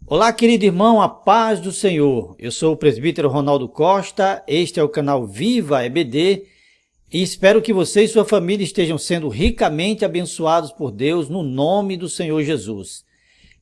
Olá, querido irmão, a paz do Senhor. Eu sou o presbítero Ronaldo Costa, este é o canal Viva EBD e espero que você e sua família estejam sendo ricamente abençoados por Deus no nome do Senhor Jesus.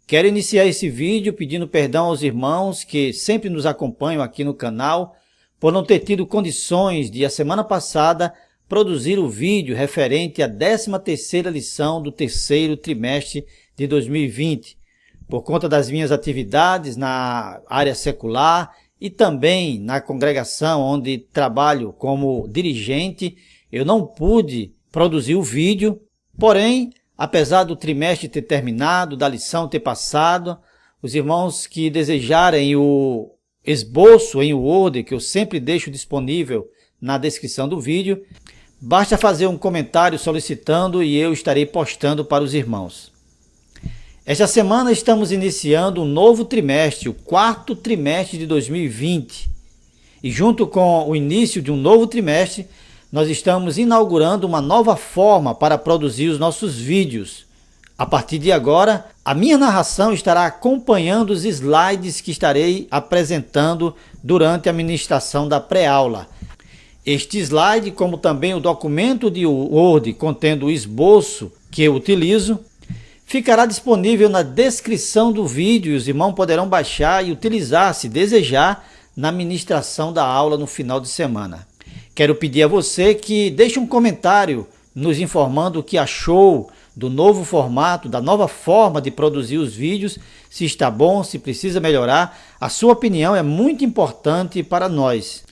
Quero iniciar esse vídeo pedindo perdão aos irmãos que sempre nos acompanham aqui no canal por não ter tido condições de, a semana passada, produzir o vídeo referente à 13ª lição do terceiro trimestre de 2020. Por conta das minhas atividades na área secular e também na congregação onde trabalho como dirigente, eu não pude produzir o vídeo. Porém, apesar do trimestre ter terminado, da lição ter passado, os irmãos que desejarem o esboço em Word, que eu sempre deixo disponível na descrição do vídeo, basta fazer um comentário solicitando e eu estarei postando para os irmãos. Esta semana estamos iniciando um novo trimestre, o quarto trimestre de 2020. E junto com o início de um novo trimestre, nós estamos inaugurando uma nova forma para produzir os nossos vídeos. A partir de agora, a minha narração estará acompanhando os slides que estarei apresentando durante a ministração da pré-aula. Este slide, como também o documento de Word contendo o esboço que eu utilizo, ficará disponível na descrição do vídeo e os irmãos poderão baixar e utilizar, se desejar, na ministração da aula no final de semana. Quero pedir a você que deixe um comentário nos informando o que achou do novo formato, da nova forma de produzir os vídeos, se está bom, se precisa melhorar. A sua opinião é muito importante para nós.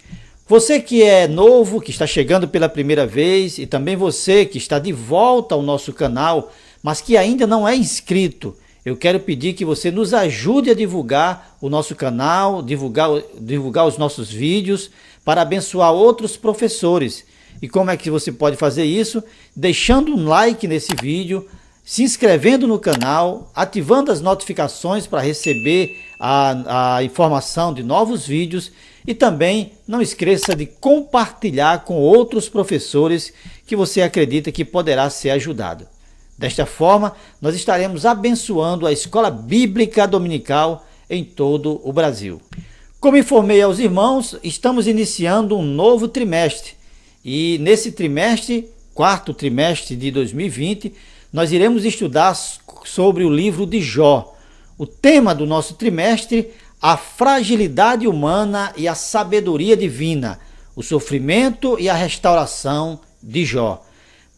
Você que é novo, que está chegando pela primeira vez, e também você que está de volta ao nosso canal, mas que ainda não é inscrito, eu quero pedir que você nos ajude a divulgar o nosso canal, divulgar os nossos vídeos, para abençoar outros professores. E como é que você pode fazer isso? Deixando um like nesse vídeo, se inscrevendo no canal, ativando as notificações para receber a informação de novos vídeos e também não esqueça de compartilhar com outros professores que você acredita que poderá ser ajudado. Desta forma, nós estaremos abençoando a escola bíblica dominical em todo o Brasil. Como informei aos irmãos, estamos iniciando um novo trimestre. E nesse trimestre, quarto trimestre de 2020, nós iremos estudar sobre o livro de Jó. O tema do nosso trimestre, a fragilidade humana e a sabedoria divina, o sofrimento e a restauração de Jó.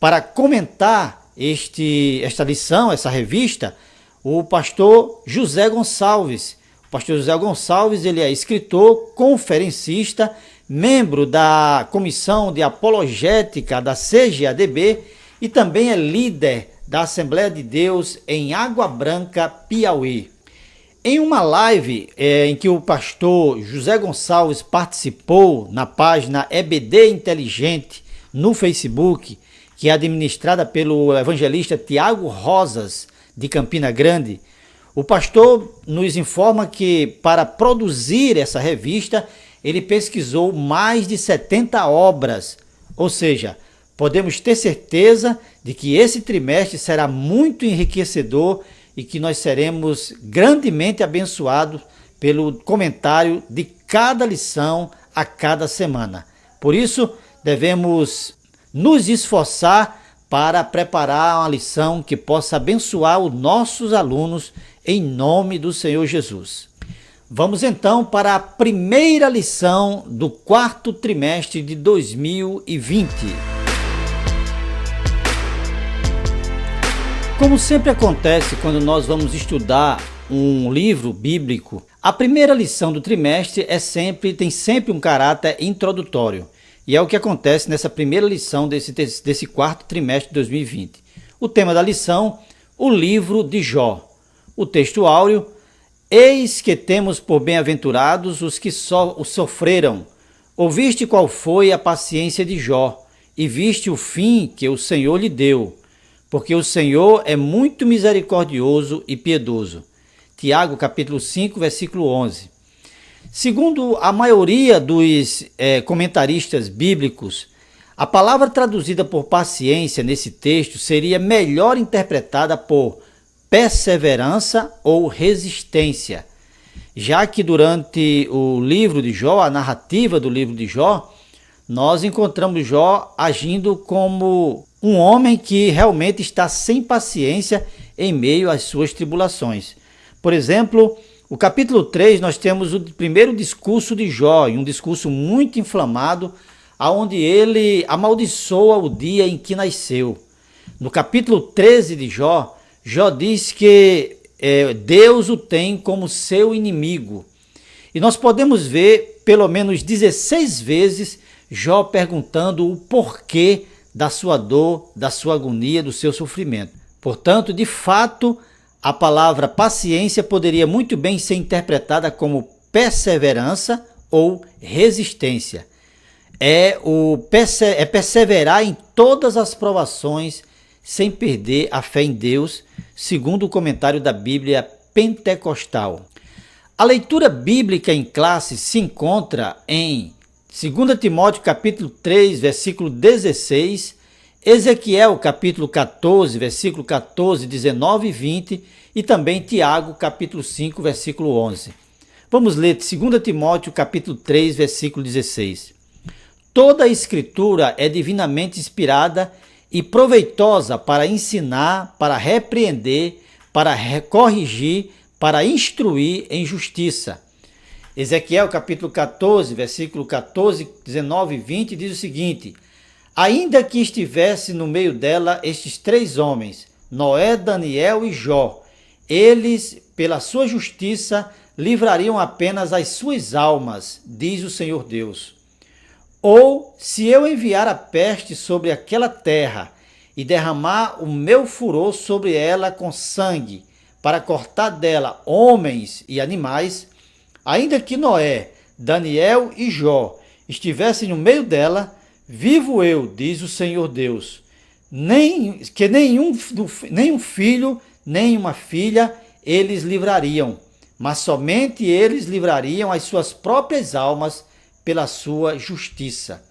Para comentar esta lição, essa revista, o pastor José Gonçalves. O pastor José Gonçalves, ele é escritor, conferencista, membro da Comissão de Apologética da CGADB e também é líder da Assembleia de Deus em Água Branca, Piauí. Em uma live em que o pastor José Gonçalves participou na página EBD Inteligente no Facebook, que é administrada pelo evangelista Tiago Rosas, de Campina Grande, o pastor nos informa que para produzir essa revista, ele pesquisou mais de 70 obras, ou seja, podemos ter certeza de que esse trimestre será muito enriquecedor e que nós seremos grandemente abençoados pelo comentário de cada lição a cada semana. Por isso, devemos nos esforçar para preparar uma lição que possa abençoar os nossos alunos em nome do Senhor Jesus. Vamos então para a primeira lição do quarto trimestre de 2020. Como sempre acontece quando nós vamos estudar um livro bíblico, a primeira lição do trimestre tem sempre um caráter introdutório. E é o que acontece nessa primeira lição desse quarto trimestre de 2020. O tema da lição, o livro de Jó. O texto áureo, eis que temos por bem-aventurados os que o sofreram. Ouviste qual foi a paciência de Jó, e viste o fim que o Senhor lhe deu. Porque o Senhor é muito misericordioso e piedoso. Tiago, capítulo 5, versículo 11. Segundo a maioria dos comentaristas bíblicos, a palavra traduzida por paciência nesse texto seria melhor interpretada por perseverança ou resistência. já que durante o livro de Jó, a narrativa do livro de Jó, nós encontramos Jó agindo como um homem que realmente está sem paciência em meio às suas tribulações. Por exemplo, o capítulo 3, nós temos o primeiro discurso de Jó, um discurso muito inflamado, onde ele amaldiçoa o dia em que nasceu. No capítulo 13 de Jó, Jó diz que Deus o tem como seu inimigo. E nós podemos ver pelo menos 16 vezes Jó perguntando o porquê da sua dor, da sua agonia, do seu sofrimento. Portanto, de fato, a palavra paciência poderia muito bem ser interpretada como perseverança ou resistência. É perseverar em todas as provações sem perder a fé em Deus, segundo o comentário da Bíblia Pentecostal. A leitura bíblica em classe se encontra em 2 Timóteo capítulo 3, versículo 16, Ezequiel capítulo 14, versículo 14, 19 e 20 e também Tiago capítulo 5, versículo 11. Vamos ler 2 Timóteo capítulo 3, versículo 16. Toda a escritura é divinamente inspirada e proveitosa para ensinar, para repreender, para corrigir, para instruir em justiça. Ezequiel capítulo 14, versículo 14, 19 e 20 diz o seguinte: ainda que estivesse no meio dela estes 3 homens, Noé, Daniel e Jó, eles, pela sua justiça, livrariam apenas as suas almas, diz o Senhor Deus. Ou, se eu enviar a peste sobre aquela terra e derramar o meu furor sobre ela com sangue, para cortar dela homens e animais, ainda que Noé, Daniel e Jó estivessem no meio dela, vivo eu, diz o Senhor Deus, que nenhum filho, nem uma filha eles livrariam, mas somente eles livrariam as suas próprias almas pela sua justiça.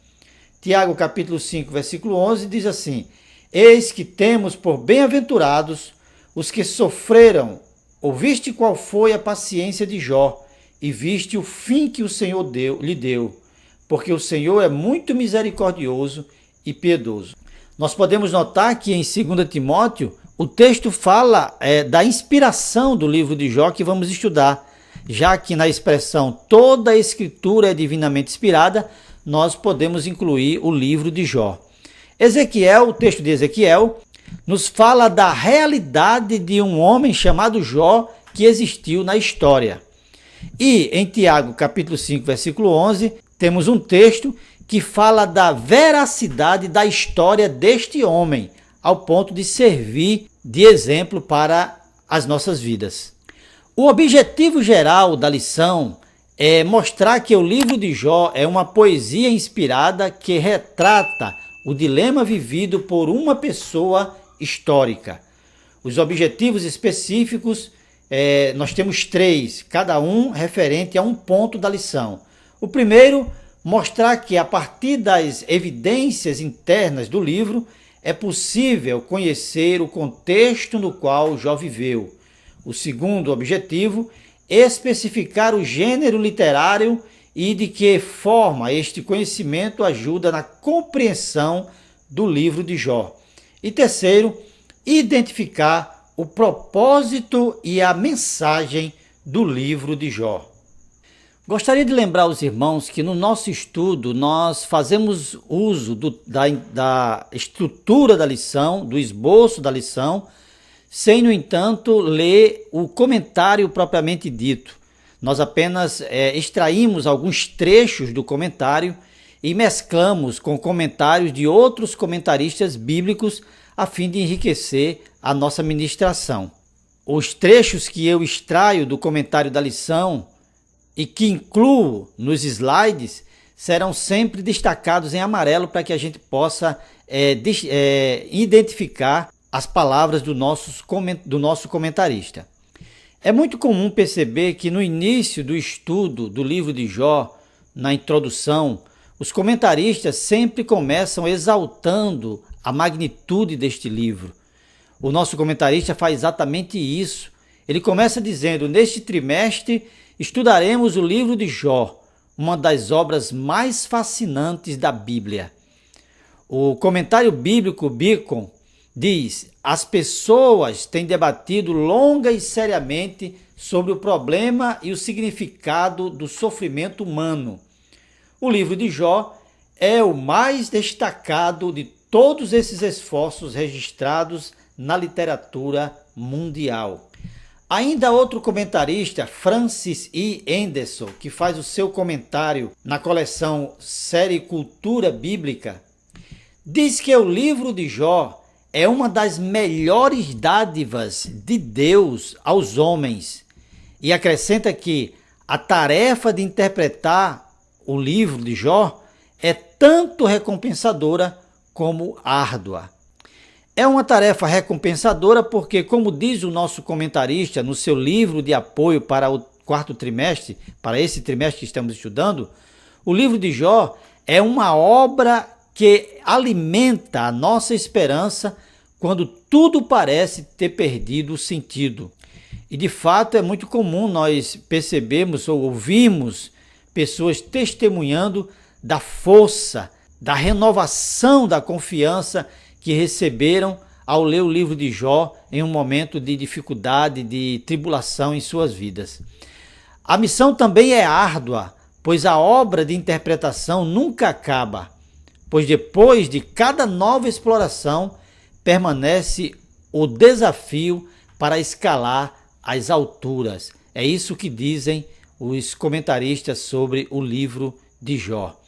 Tiago capítulo 5, versículo 11 diz assim: eis que temos por bem-aventurados os que sofreram. Ouviste qual foi a paciência de Jó, e viste o fim que o Senhor lhe deu, porque o Senhor é muito misericordioso e piedoso. Nós podemos notar que em 2 Timóteo, o texto fala da inspiração do livro de Jó que vamos estudar, já que na expressão toda a escritura é divinamente inspirada, nós podemos incluir o livro de Jó. Ezequiel, o texto de Ezequiel, nos fala da realidade de um homem chamado Jó que existiu na história. E em Tiago, capítulo 5, versículo 11, temos um texto que fala da veracidade da história deste homem, ao ponto de servir de exemplo para as nossas vidas. O objetivo geral da lição é mostrar que o livro de Jó é uma poesia inspirada que retrata o dilema vivido por uma pessoa histórica. Os objetivos específicos, nós temos 3, cada um referente a um ponto da lição. O primeiro, mostrar que a partir das evidências internas do livro é possível conhecer o contexto no qual Jó viveu. O segundo objetivo, especificar o gênero literário e de que forma este conhecimento ajuda na compreensão do livro de Jó. E terceiro, identificar o propósito e a mensagem do livro de Jó. Gostaria de lembrar aos irmãos que no nosso estudo nós fazemos uso da estrutura da lição, do esboço da lição, sem, no entanto, ler o comentário propriamente dito. Nós apenas extraímos alguns trechos do comentário e mesclamos com comentários de outros comentaristas bíblicos a fim de enriquecer a nossa ministração. Os trechos que eu extraio do comentário da lição e que incluo nos slides serão sempre destacados em amarelo para que a gente possa identificar as palavras do nosso comentarista. É muito comum perceber que no início do estudo do livro de Jó, na introdução, os comentaristas sempre começam exaltando a magnitude deste livro. O nosso comentarista faz exatamente isso. Ele começa dizendo: neste trimestre estudaremos o livro de Jó, uma das obras mais fascinantes da Bíblia. O comentário bíblico Beacon diz: as pessoas têm debatido longa e seriamente sobre o problema e o significado do sofrimento humano. O livro de Jó é o mais destacado de todos esses esforços registrados na literatura mundial. Ainda outro comentarista, Francis E. Anderson, que faz o seu comentário na coleção Série Cultura Bíblica, diz que o livro de Jó é uma das melhores dádivas de Deus aos homens e acrescenta que a tarefa de interpretar o livro de Jó é tanto recompensadora como árdua. É uma tarefa recompensadora porque, como diz o nosso comentarista no seu livro de apoio para o quarto trimestre, para esse trimestre que estamos estudando, o livro de Jó é uma obra que alimenta a nossa esperança quando tudo parece ter perdido o sentido. E de fato é muito comum nós percebermos ou ouvirmos pessoas testemunhando da força, da renovação da confiança que receberam ao ler o livro de Jó em um momento de dificuldade, de tribulação em suas vidas. A missão também é árdua, pois a obra de interpretação nunca acaba, pois depois de cada nova exploração permanece o desafio para escalar as alturas. É isso que dizem os comentaristas sobre o livro de Jó.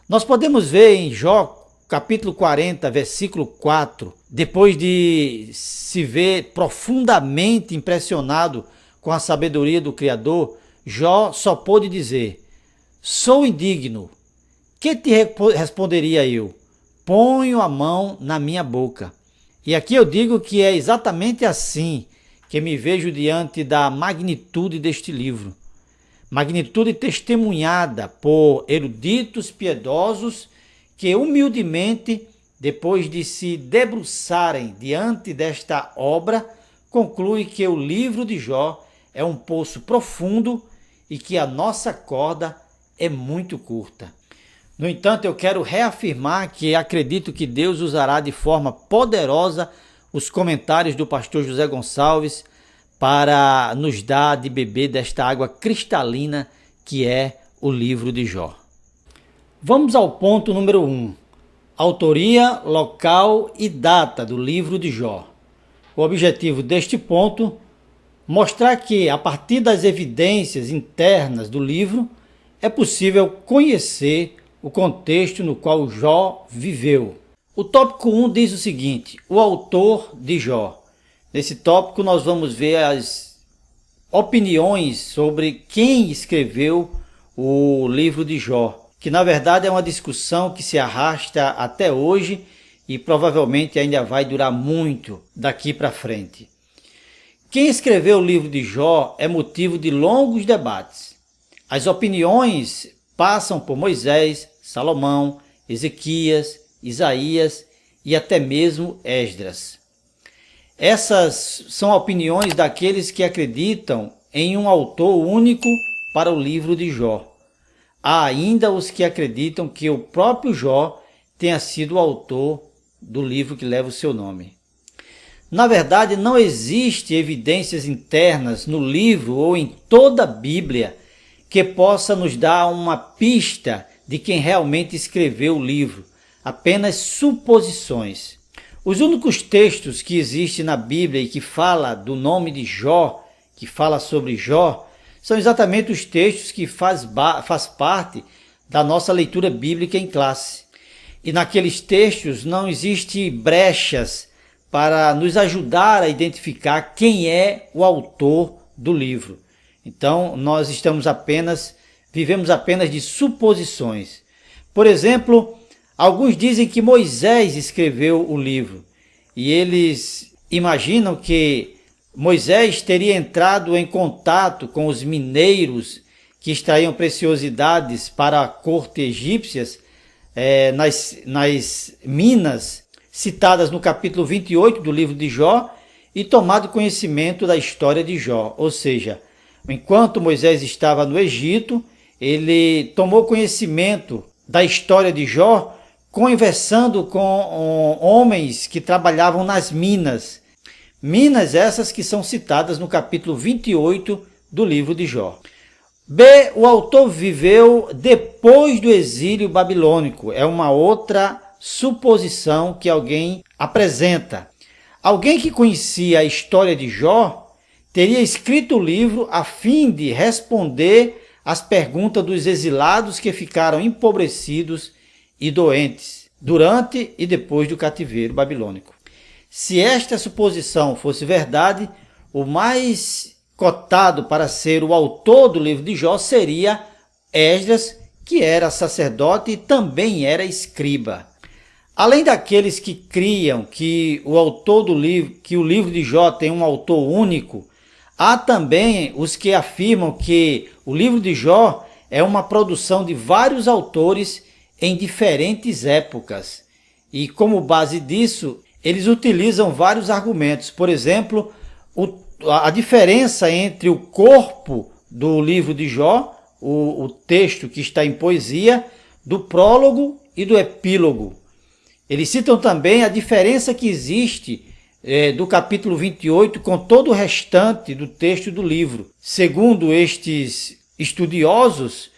Nós podemos ver em Jó, capítulo 40, versículo 4, depois de se ver profundamente impressionado com a sabedoria do Criador, Jó só pôde dizer: sou indigno. Que te responderia eu? Ponho a mão na minha boca. E aqui eu digo que é exatamente assim que me vejo diante da magnitude deste livro. Magnitude testemunhada por eruditos piedosos que humildemente, depois de se debruçarem diante desta obra, concluem que o livro de Jó é um poço profundo e que a nossa corda é muito curta. No entanto, eu quero reafirmar que acredito que Deus usará de forma poderosa os comentários do pastor José Gonçalves para nos dar de beber desta água cristalina que é o livro de Jó. Vamos ao ponto número 1. Autoria, local e data do livro de Jó. O objetivo deste ponto, mostrar que, a partir das evidências internas do livro, é possível conhecer o contexto no qual Jó viveu. O tópico 1 diz o seguinte: o autor de Jó. Nesse tópico nós vamos ver as opiniões sobre quem escreveu o livro de Jó, que na verdade é uma discussão que se arrasta até hoje e provavelmente ainda vai durar muito daqui para frente. Quem escreveu o livro de Jó é motivo de longos debates. As opiniões passam por Moisés, Salomão, Ezequias, Isaías e até mesmo Esdras. Essas são opiniões daqueles que acreditam em um autor único para o livro de Jó. Há ainda os que acreditam que o próprio Jó tenha sido o autor do livro que leva o seu nome. Na verdade, não existe evidências internas no livro ou em toda a Bíblia que possa nos dar uma pista de quem realmente escreveu o livro, apenas suposições. Os únicos textos que existem na Bíblia e que fala do nome de Jó, que fala sobre Jó, são exatamente os textos que faz parte da nossa leitura bíblica em classe. E naqueles textos não existem brechas para nos ajudar a identificar quem é o autor do livro. Então, nós vivemos apenas de suposições. Por exemplo, alguns dizem que Moisés escreveu o livro e eles imaginam que Moisés teria entrado em contato com os mineiros que extraíam preciosidades para a corte egípcias nas minas citadas no capítulo 28 do livro de Jó, e tomado conhecimento da história de Jó. Ou seja, enquanto Moisés estava no Egito, ele tomou conhecimento da história de Jó, conversando com homens que trabalhavam nas minas. Minas essas que são citadas no capítulo 28 do livro de Jó. B. O autor viveu depois do exílio babilônico. É uma outra suposição que alguém apresenta. Alguém que conhecia a história de Jó teria escrito o livro a fim de responder às perguntas dos exilados que ficaram empobrecidos e doentes durante e depois do cativeiro babilônico. Se esta suposição fosse verdade, o mais cotado para ser o autor do livro de Jó seria Esdras, que era sacerdote e também era escriba. Além daqueles que criam que o autor do livro, que o livro de Jó tem um autor único, há também os que afirmam que o livro de Jó é uma produção de vários autores em diferentes épocas. E como base disso, eles utilizam vários argumentos. Por exemplo, a diferença entre o corpo do livro de Jó, o texto que está em poesia, do prólogo e do epílogo. Eles citam também a diferença que existe do capítulo 28 com todo o restante do texto do livro. Segundo estes estudiosos,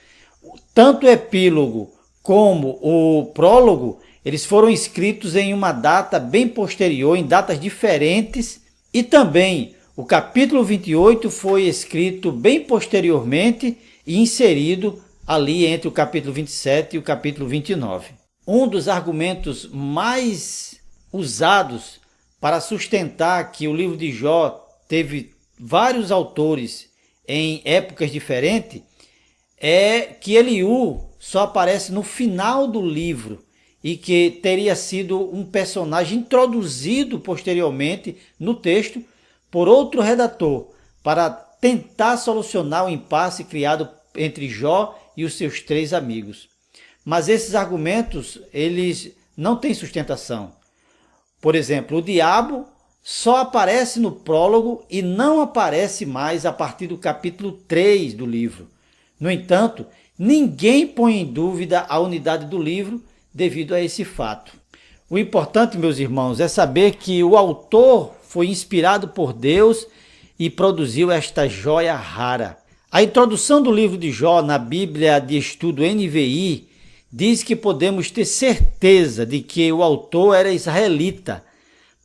tanto o epílogo como o prólogo, eles foram escritos em uma data bem posterior, em datas diferentes, e também o capítulo 28 foi escrito bem posteriormente e inserido ali entre o capítulo 27 e o capítulo 29. Um dos argumentos mais usados para sustentar que o livro de Jó teve vários autores em épocas diferentes é que Eliú só aparece no final do livro e que teria sido um personagem introduzido posteriormente no texto por outro redator para tentar solucionar o impasse criado entre Jó e os seus 3 amigos. Mas esses argumentos, eles não têm sustentação. Por exemplo, o diabo só aparece no prólogo e não aparece mais a partir do capítulo 3 do livro. No entanto, ninguém põe em dúvida a unidade do livro devido a esse fato. O importante, meus irmãos, é saber que o autor foi inspirado por Deus e produziu esta joia rara. A introdução do livro de Jó na Bíblia de Estudo NVI diz que podemos ter certeza de que o autor era israelita,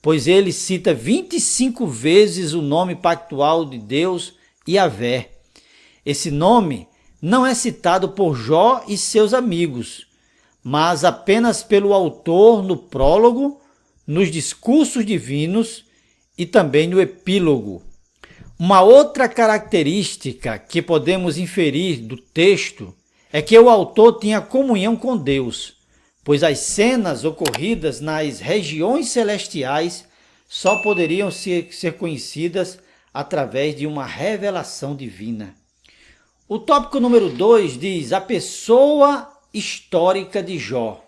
pois ele cita 25 vezes o nome pactual de Deus, Yahvé. Esse nome não é citado por Jó e seus amigos, mas apenas pelo autor no prólogo, nos discursos divinos e também no epílogo. Uma outra característica que podemos inferir do texto é que o autor tinha comunhão com Deus, pois as cenas ocorridas nas regiões celestiais só poderiam ser conhecidas através de uma revelação divina. O tópico número 2 diz a pessoa histórica de Jó.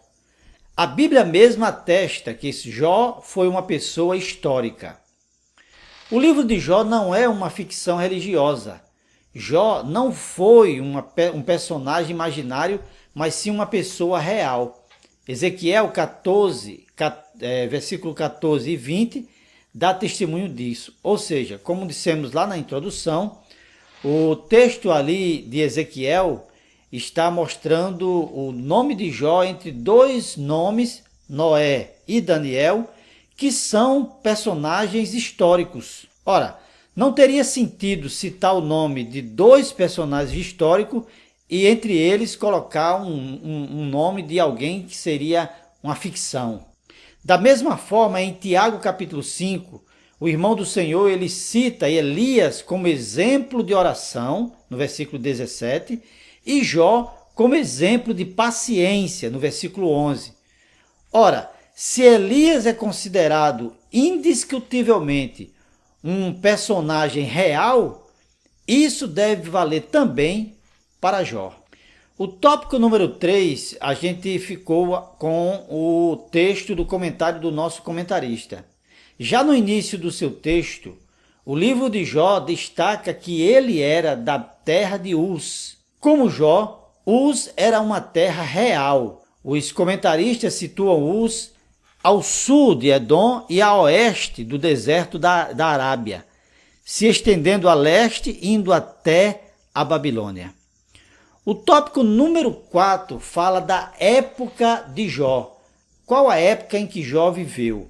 A Bíblia mesma atesta que Jó foi uma pessoa histórica. O livro de Jó não é uma ficção religiosa. Jó não foi um personagem imaginário, mas sim uma pessoa real. Ezequiel 14, versículo 14 e 20, dá testemunho disso. Ou seja, como dissemos lá na introdução, o texto ali de Ezequiel está mostrando o nome de Jó entre 2 nomes, Noé e Daniel, que são personagens históricos. Ora, não teria sentido citar o nome de 2 personagens históricos e entre eles colocar um nome de alguém que seria uma ficção. Da mesma forma, em Tiago capítulo 5, o irmão do Senhor ele cita Elias como exemplo de oração, no versículo 17, e Jó como exemplo de paciência, no versículo 11. Ora, se Elias é considerado indiscutivelmente um personagem real, isso deve valer também para Jó. O tópico número 3, a gente ficou com o texto do comentário do nosso comentarista. Já no início do seu texto, o livro de Jó destaca que ele era da terra de Uz. Como Jó, Uz era uma terra real. Os comentaristas situam Uz ao sul de Edom e a oeste do deserto da Arábia, se estendendo a leste, indo até a Babilônia. O tópico número 4 fala da época de Jó. Qual a época em que Jó viveu?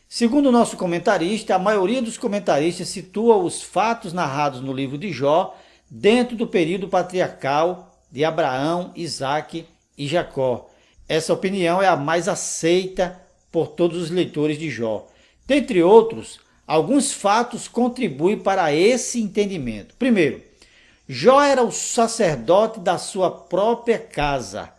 Segundo o nosso comentarista, a maioria dos comentaristas situa os fatos narrados no livro de Jó dentro do período patriarcal de Abraão, Isaque e Jacó. Essa opinião é a mais aceita por todos os leitores de Jó. Dentre outros, alguns fatos contribuem para esse entendimento. Primeiro, Jó era o sacerdote da sua própria casa.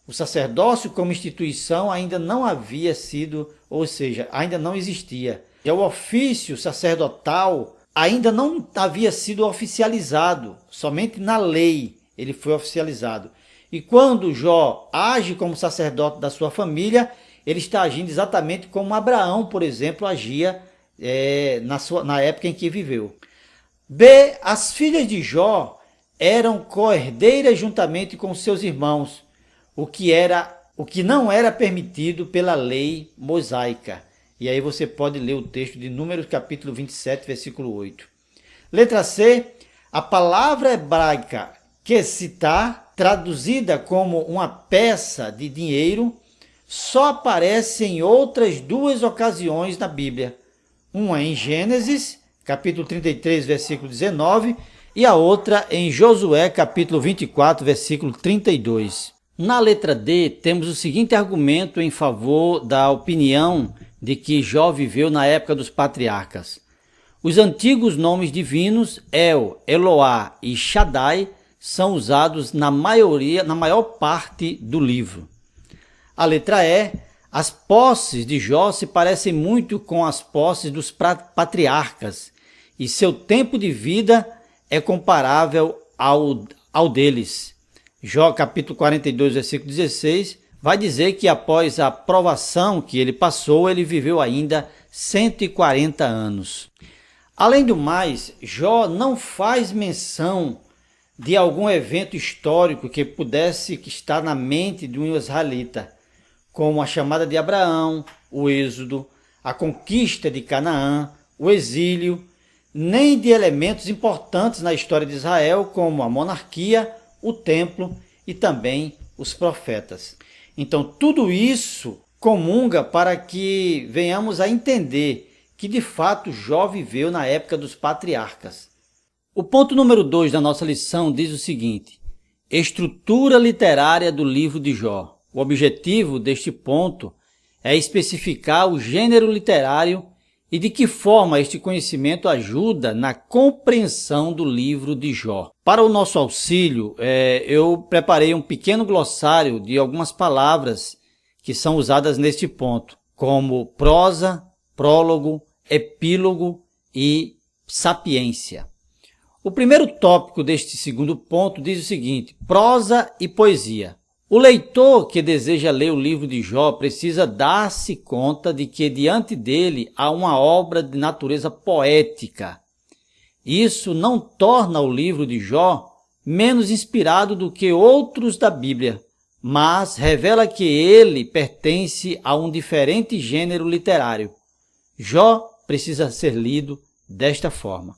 O sacerdócio como instituição ainda não havia sido, ou seja, ainda não existia. E o ofício sacerdotal ainda não havia sido oficializado, somente na lei ele foi oficializado. E quando Jó age como sacerdote da sua família, ele está agindo exatamente como Abraão, por exemplo, agia na época em que viveu. B. As filhas de Jó eram co-herdeiras juntamente com seus irmãos, o que não era permitido pela lei mosaica. E aí você pode ler o texto de Números capítulo 27, versículo 8. Letra C. A palavra hebraica quesittá, traduzida como uma peça de dinheiro, só aparece em outras duas ocasiões na Bíblia. Uma em Gênesis, capítulo 33, versículo 19, e a outra em Josué, capítulo 24, versículo 32. Na letra D, temos o seguinte argumento em favor da opinião de que Jó viveu na época dos patriarcas. Os antigos nomes divinos, El, Eloá e Shaddai, são usados na maior parte do livro. A letra E, as posses de Jó se parecem muito com as posses dos patriarcas, e seu tempo de vida é comparável ao deles. Jó capítulo 42, versículo 16, vai dizer que após a provação que ele passou, ele viveu ainda 140 anos. Além do mais, Jó não faz menção de algum evento histórico que pudesse estar na mente de um israelita, como a chamada de Abraão, o êxodo, a conquista de Canaã, o exílio, nem de elementos importantes na história de Israel, como a monarquia, o templo e também os profetas. Então, tudo isso comunga para que venhamos a entender que, de fato, Jó viveu na época dos patriarcas. O ponto número 2 da nossa lição diz o seguinte: estrutura literária do livro de Jó. O objetivo deste ponto é especificar o gênero literário e de que forma este conhecimento ajuda na compreensão do livro de Jó. Para o nosso auxílio, eu preparei um pequeno glossário de algumas palavras que são usadas neste ponto, como prosa, prólogo, epílogo e sapiência. O primeiro tópico deste segundo ponto diz o seguinte: prosa e poesia. O leitor que deseja ler o livro de Jó precisa dar-se conta de que diante dele há uma obra de natureza poética. Isso não torna o livro de Jó menos inspirado do que outros da Bíblia, mas revela que ele pertence a um diferente gênero literário. Jó precisa ser lido desta forma.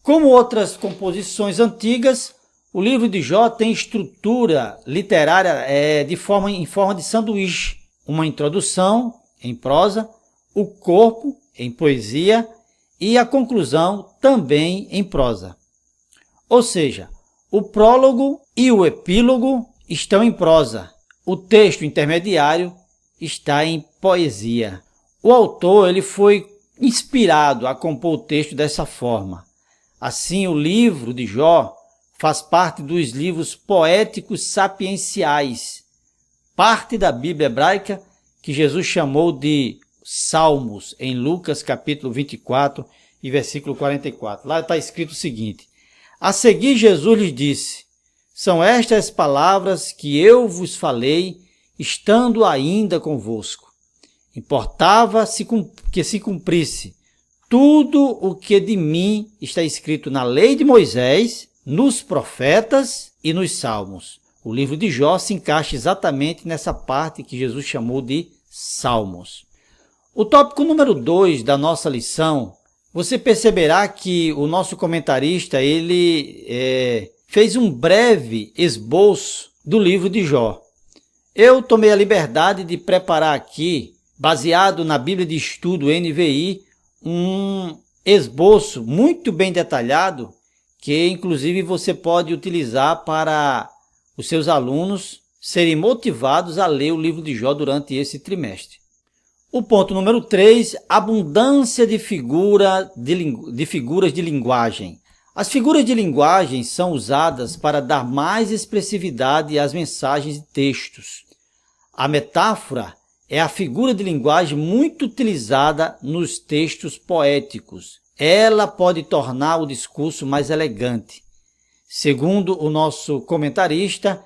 Como outras composições antigas, o livro de Jó tem estrutura literária em forma de sanduíche. Uma introdução em prosa, o corpo em poesia e a conclusão também em prosa. Ou seja, o prólogo e o epílogo estão em prosa. O texto intermediário está em poesia. O autor ele foi inspirado a compor o texto dessa forma. Assim, o livro de Jó faz parte dos livros poéticos sapienciais, parte da Bíblia hebraica que Jesus chamou de Salmos, em Lucas capítulo 24 e versículo 44. Lá está escrito o seguinte: a seguir Jesus lhes disse: são estas palavras que eu vos falei, estando ainda convosco. Importava que se cumprisse tudo o que de mim está escrito na lei de Moisés, nos profetas e nos salmos. O livro de Jó se encaixa exatamente nessa parte que Jesus chamou de salmos. O tópico número 2 da nossa lição, você perceberá que o nosso comentarista ele fez um breve esboço do livro de Jó. Eu tomei a liberdade de preparar aqui, baseado na Bíblia de Estudo NVI, um esboço muito bem detalhado, que inclusive você pode utilizar para os seus alunos serem motivados a ler o livro de Jó durante esse trimestre. O ponto número 3, abundância de figuras de linguagem. As figuras de linguagem são usadas para dar mais expressividade às mensagens e textos. A metáfora é a figura de linguagem muito utilizada nos textos poéticos. Ela pode tornar o discurso mais elegante. Segundo o nosso comentarista,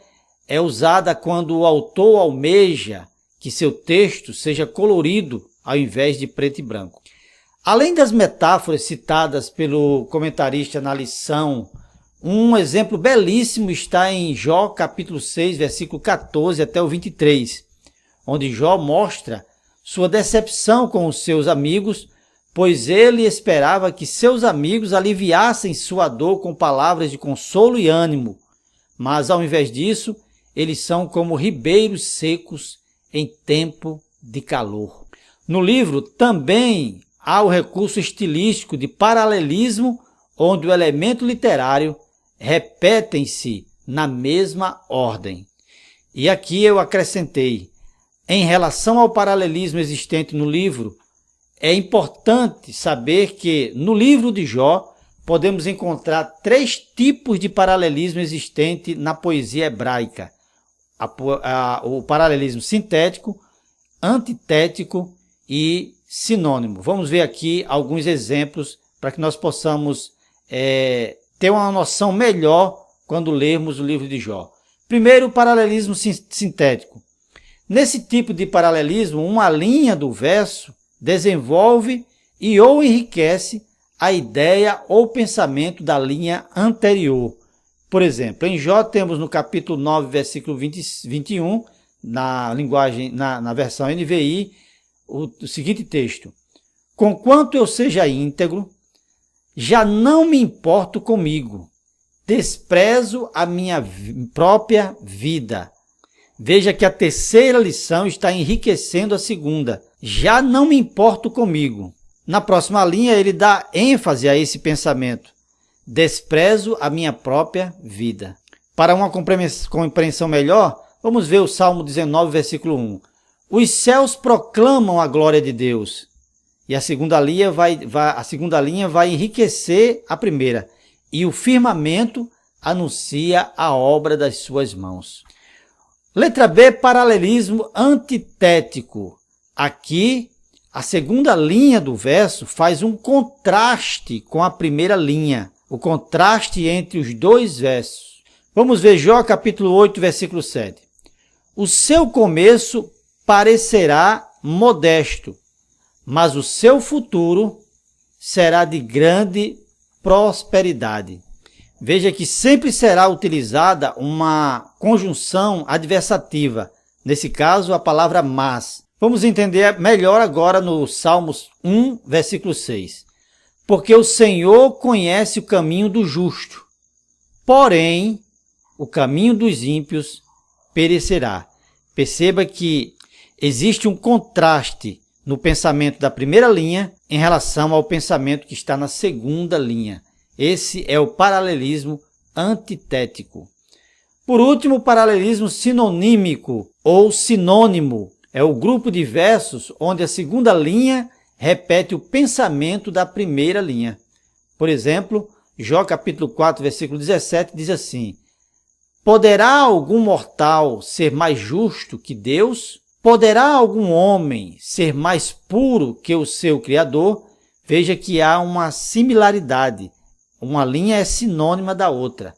é usada quando o autor almeja que seu texto seja colorido ao invés de preto e branco. Além das metáforas citadas pelo comentarista na lição, um exemplo belíssimo está em Jó capítulo 6, versículo 14 até o 23, onde Jó mostra sua decepção com os seus amigos, pois ele esperava que seus amigos aliviassem sua dor com palavras de consolo e ânimo, mas ao invés disso, eles são como ribeiros secos em tempo de calor. No livro também há o recurso estilístico de paralelismo, onde o elemento literário repetem-se na mesma ordem. E aqui eu acrescentei, em relação ao paralelismo existente no livro, é importante saber que no livro de Jó podemos encontrar 3 tipos de paralelismo existente na poesia hebraica. O paralelismo sintético, antitético e sinônimo. Vamos ver aqui alguns exemplos para que nós possamos ter uma noção melhor quando lermos o livro de Jó. Primeiro, o paralelismo sintético. Nesse tipo de paralelismo, uma linha do verso desenvolve e ou enriquece a ideia ou pensamento da linha anterior. Por exemplo, em Jó temos no capítulo 9, versículo 21, na versão NVI, o seguinte texto: conquanto eu seja íntegro, já não me importo comigo, desprezo a minha própria vida. Veja que a terceira lição está enriquecendo a segunda. Já não me importo comigo. Na próxima linha ele dá ênfase a esse pensamento. Desprezo a minha própria vida. Para uma compreensão melhor, vamos ver o Salmo 19, versículo 1. Os céus proclamam a glória de Deus. E a segunda linha vai enriquecer a primeira. E o firmamento anuncia a obra das suas mãos. Letra B, paralelismo antitético. Aqui, a segunda linha do verso faz um contraste com a primeira linha. O contraste entre os dois versos. Vamos ver Jó capítulo 8, versículo 7. O seu começo parecerá modesto, mas o seu futuro será de grande prosperidade. Veja que sempre será utilizada uma conjunção adversativa, nesse caso a palavra mas. Vamos entender melhor agora no Salmos 1, versículo 6. Porque o Senhor conhece o caminho do justo, porém o caminho dos ímpios perecerá. Perceba que existe um contraste no pensamento da primeira linha em relação ao pensamento que está na segunda linha. Esse é o paralelismo antitético. Por último, o paralelismo sinonímico ou sinônimo é o grupo de versos onde a segunda linha repete o pensamento da primeira linha. Por exemplo, Jó capítulo 4, versículo 17 diz assim: poderá algum mortal ser mais justo que Deus? Poderá algum homem ser mais puro que o seu Criador? Veja que há uma similaridade. Uma linha é sinônima da outra.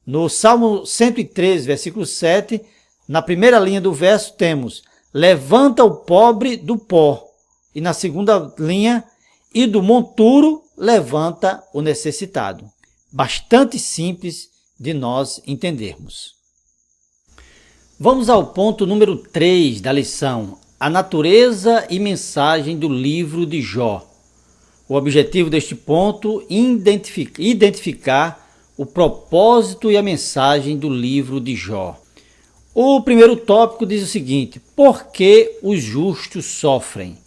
No Salmo 103, versículo 7, na primeira linha do verso temos: levanta o pobre do pó. E na segunda linha, e do monturo levanta o necessitado. Bastante simples de nós entendermos. Vamos ao ponto número 3 da lição, a natureza e mensagem do livro de Jó. O objetivo deste ponto é identificar o propósito e a mensagem do livro de Jó. O primeiro tópico diz o seguinte: por que os justos sofrem?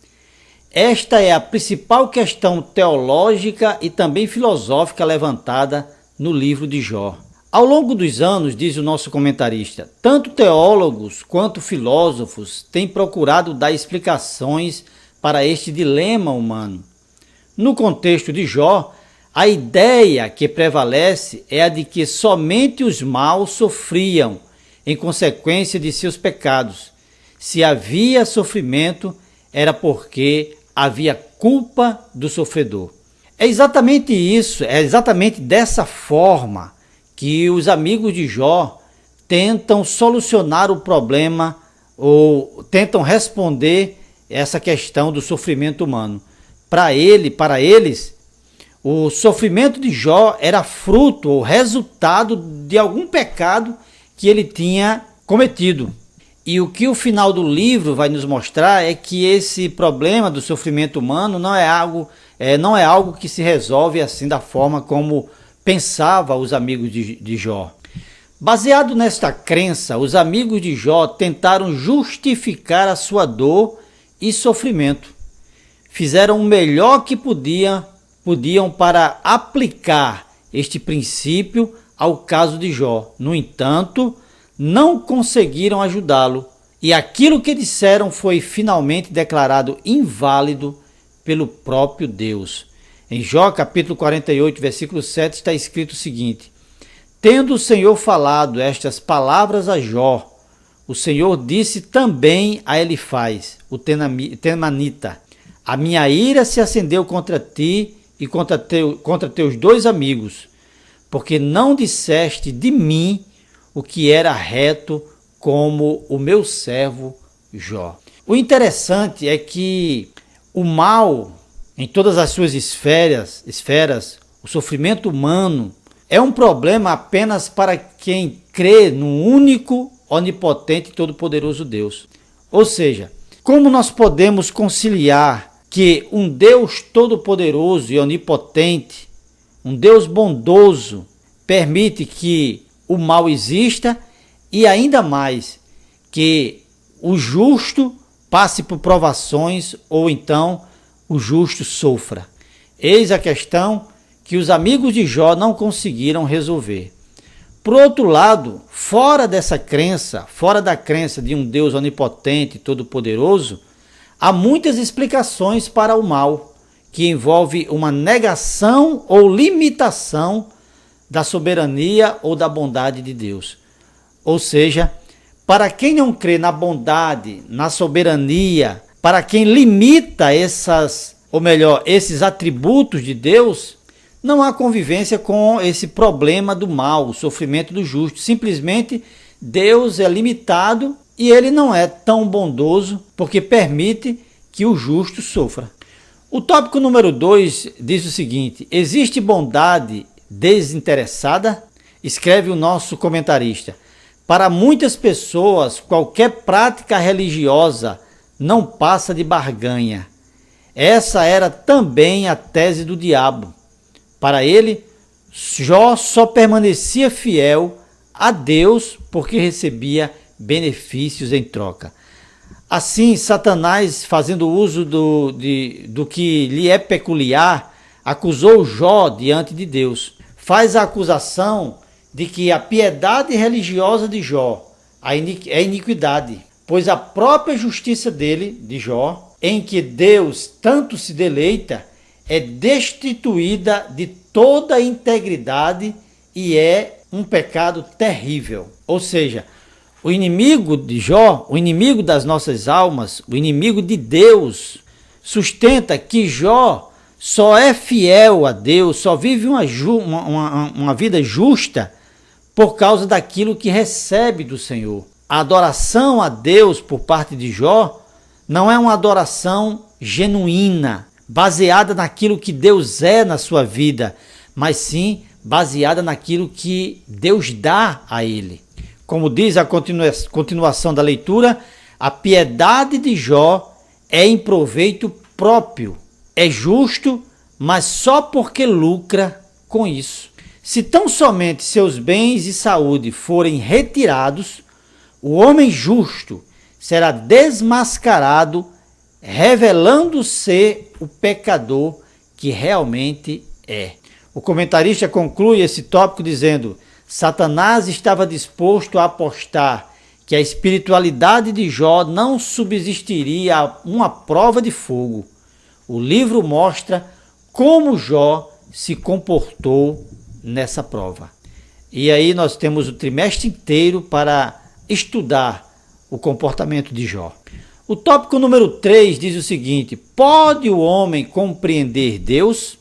Esta é a principal questão teológica e também filosófica levantada no livro de Jó. Ao longo dos anos, diz o nosso comentarista, tanto teólogos quanto filósofos têm procurado dar explicações para este dilema humano. No contexto de Jó, a ideia que prevalece é a de que somente os maus sofriam em consequência de seus pecados. Se havia sofrimento, era porque havia culpa do sofredor. É exatamente isso, é exatamente dessa forma que os amigos de Jó tentam solucionar o problema ou tentam responder essa questão do sofrimento humano. Para eles, o sofrimento de Jó era fruto ou resultado de algum pecado que ele tinha cometido. E o que o final do livro vai nos mostrar é que esse problema do sofrimento humano não é algo que se resolve assim da forma como pensava os amigos de Jó. Baseado nesta crença, os amigos de Jó tentaram justificar a sua dor e sofrimento. Fizeram o melhor que podiam para aplicar este princípio ao caso de Jó. No entanto, não conseguiram ajudá-lo, e aquilo que disseram foi finalmente declarado inválido pelo próprio Deus. Em Jó capítulo 48, versículo 7 está escrito o seguinte: tendo o Senhor falado estas palavras a Jó, o Senhor disse também a Elifaz, o temanita: a minha ira se acendeu contra ti e contra teus dois amigos, porque não disseste de mim o que era reto, como o meu servo Jó. O interessante é que o mal, em todas as suas esferas, o sofrimento humano, é um problema apenas para quem crê no único, onipotente e todo-poderoso Deus. Ou seja, como nós podemos conciliar que um Deus todo-poderoso e onipotente, um Deus bondoso, permite que o mal exista e ainda mais que o justo passe por provações ou então o justo sofra? Eis a questão que os amigos de Jó não conseguiram resolver. Por outro lado, fora dessa crença, fora da crença de um Deus onipotente e todo-poderoso, há muitas explicações para o mal, que envolve uma negação ou limitação da soberania ou da bondade de Deus. Ou seja, para quem não crê na bondade, na soberania, para quem limita esses atributos de Deus, não há convivência com esse problema do mal, o sofrimento do justo. Simplesmente Deus é limitado e ele não é tão bondoso porque permite que o justo sofra. O tópico número 2 diz o seguinte: existe bondade desinteressada? Escreve o nosso comentarista: para muitas pessoas, qualquer prática religiosa não passa de barganha. Essa era também a tese do diabo. Para ele, Jó só permanecia fiel a Deus porque recebia benefícios em troca. Assim, Satanás, fazendo uso do que lhe é peculiar, acusou Jó diante de Deus. Faz a acusação de que a piedade religiosa de Jó é iniquidade, pois a própria justiça de Jó, em que Deus tanto se deleita, é destituída de toda a integridade e é um pecado terrível. Ou seja, o inimigo de Jó, o inimigo das nossas almas, o inimigo de Deus, sustenta que Jó só é fiel a Deus, só vive uma vida justa por causa daquilo que recebe do Senhor. A adoração a Deus por parte de Jó não é uma adoração genuína, baseada naquilo que Deus é na sua vida, mas sim baseada naquilo que Deus dá a ele. Como diz a continuação da leitura, a piedade de Jó é em proveito próprio, é justo, mas só porque lucra com isso. Se tão somente seus bens e saúde forem retirados, o homem justo será desmascarado, revelando ser o pecador que realmente é. O comentarista conclui esse tópico dizendo: Satanás estava disposto a apostar que a espiritualidade de Jó não subsistiria a uma prova de fogo. O livro mostra como Jó se comportou nessa prova. E aí nós temos o trimestre inteiro para estudar o comportamento de Jó. O tópico número 3 diz o seguinte: pode o homem compreender Deus?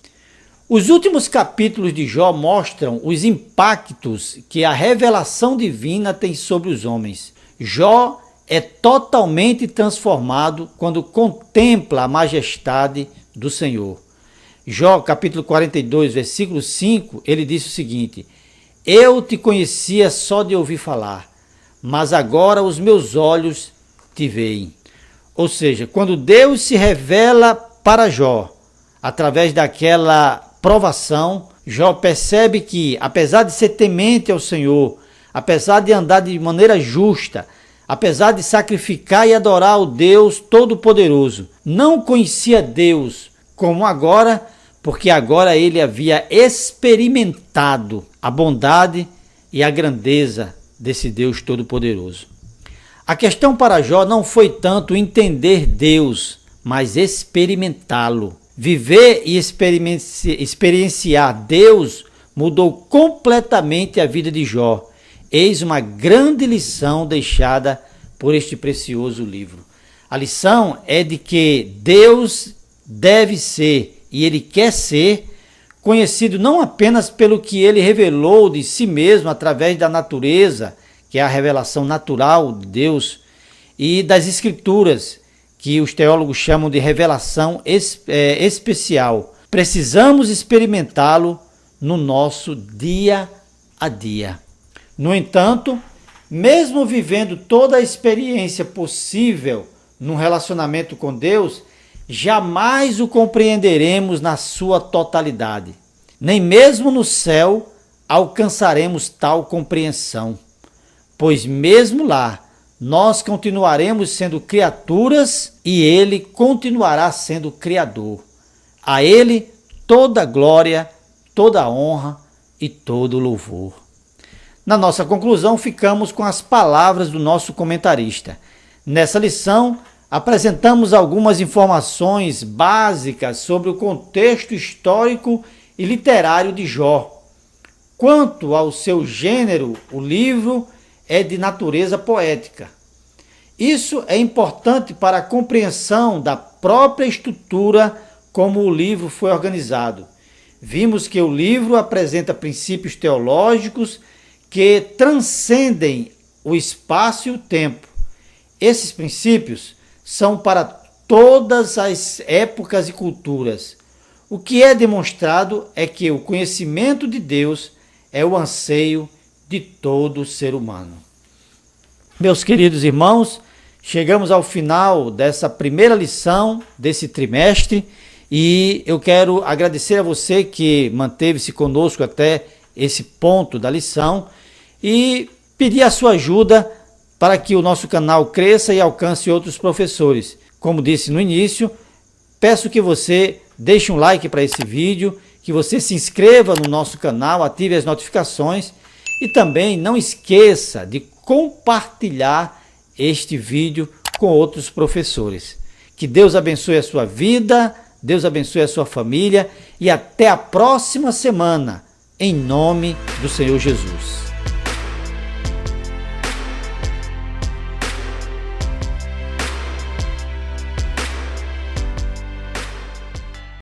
Os últimos capítulos de Jó mostram os impactos que a revelação divina tem sobre os homens. Jó é totalmente transformado quando contempla a majestade do Senhor. Jó, capítulo 42, versículo 5, ele disse o seguinte: eu te conhecia só de ouvir falar, mas agora os meus olhos te veem. Ou seja, quando Deus se revela para Jó, através daquela provação, Jó percebe que, apesar de ser temente ao Senhor, apesar de andar de maneira justa, apesar de sacrificar e adorar o Deus Todo-Poderoso, não conhecia Deus como agora, porque agora ele havia experimentado a bondade e a grandeza desse Deus Todo-Poderoso. A questão para Jó não foi tanto entender Deus, mas experimentá-lo. Viver e experienciar Deus mudou completamente a vida de Jó. Eis uma grande lição deixada por este precioso livro. A lição é de que Deus deve ser, e Ele quer ser, conhecido não apenas pelo que Ele revelou de si mesmo através da natureza, que é a revelação natural de Deus, e das Escrituras, que os teólogos chamam de revelação especial. Precisamos experimentá-lo no nosso dia a dia. No entanto, mesmo vivendo toda a experiência possível num relacionamento com Deus, jamais o compreenderemos na sua totalidade. Nem mesmo no céu alcançaremos tal compreensão, pois mesmo lá nós continuaremos sendo criaturas e Ele continuará sendo Criador. A Ele toda glória, toda honra e todo louvor. Na nossa conclusão, ficamos com as palavras do nosso comentarista. Nessa lição, apresentamos algumas informações básicas sobre o contexto histórico e literário de Jó. Quanto ao seu gênero, o livro é de natureza poética. Isso é importante para a compreensão da própria estrutura como o livro foi organizado. Vimos que o livro apresenta princípios teológicos que transcendem o espaço e o tempo. Esses princípios são para todas as épocas e culturas. O que é demonstrado é que o conhecimento de Deus é o anseio de todo ser humano. Meus queridos irmãos, chegamos ao final dessa primeira lição desse trimestre e eu quero agradecer a você que manteve-se conosco até esse ponto da lição e pedir a sua ajuda para que o nosso canal cresça e alcance outros professores. Como disse no início, peço que você deixe um like para esse vídeo, que você se inscreva no nosso canal, ative as notificações e também não esqueça de compartilhar este vídeo com outros professores. Que Deus abençoe a sua vida, Deus abençoe a sua família e até a próxima semana, em nome do Senhor Jesus.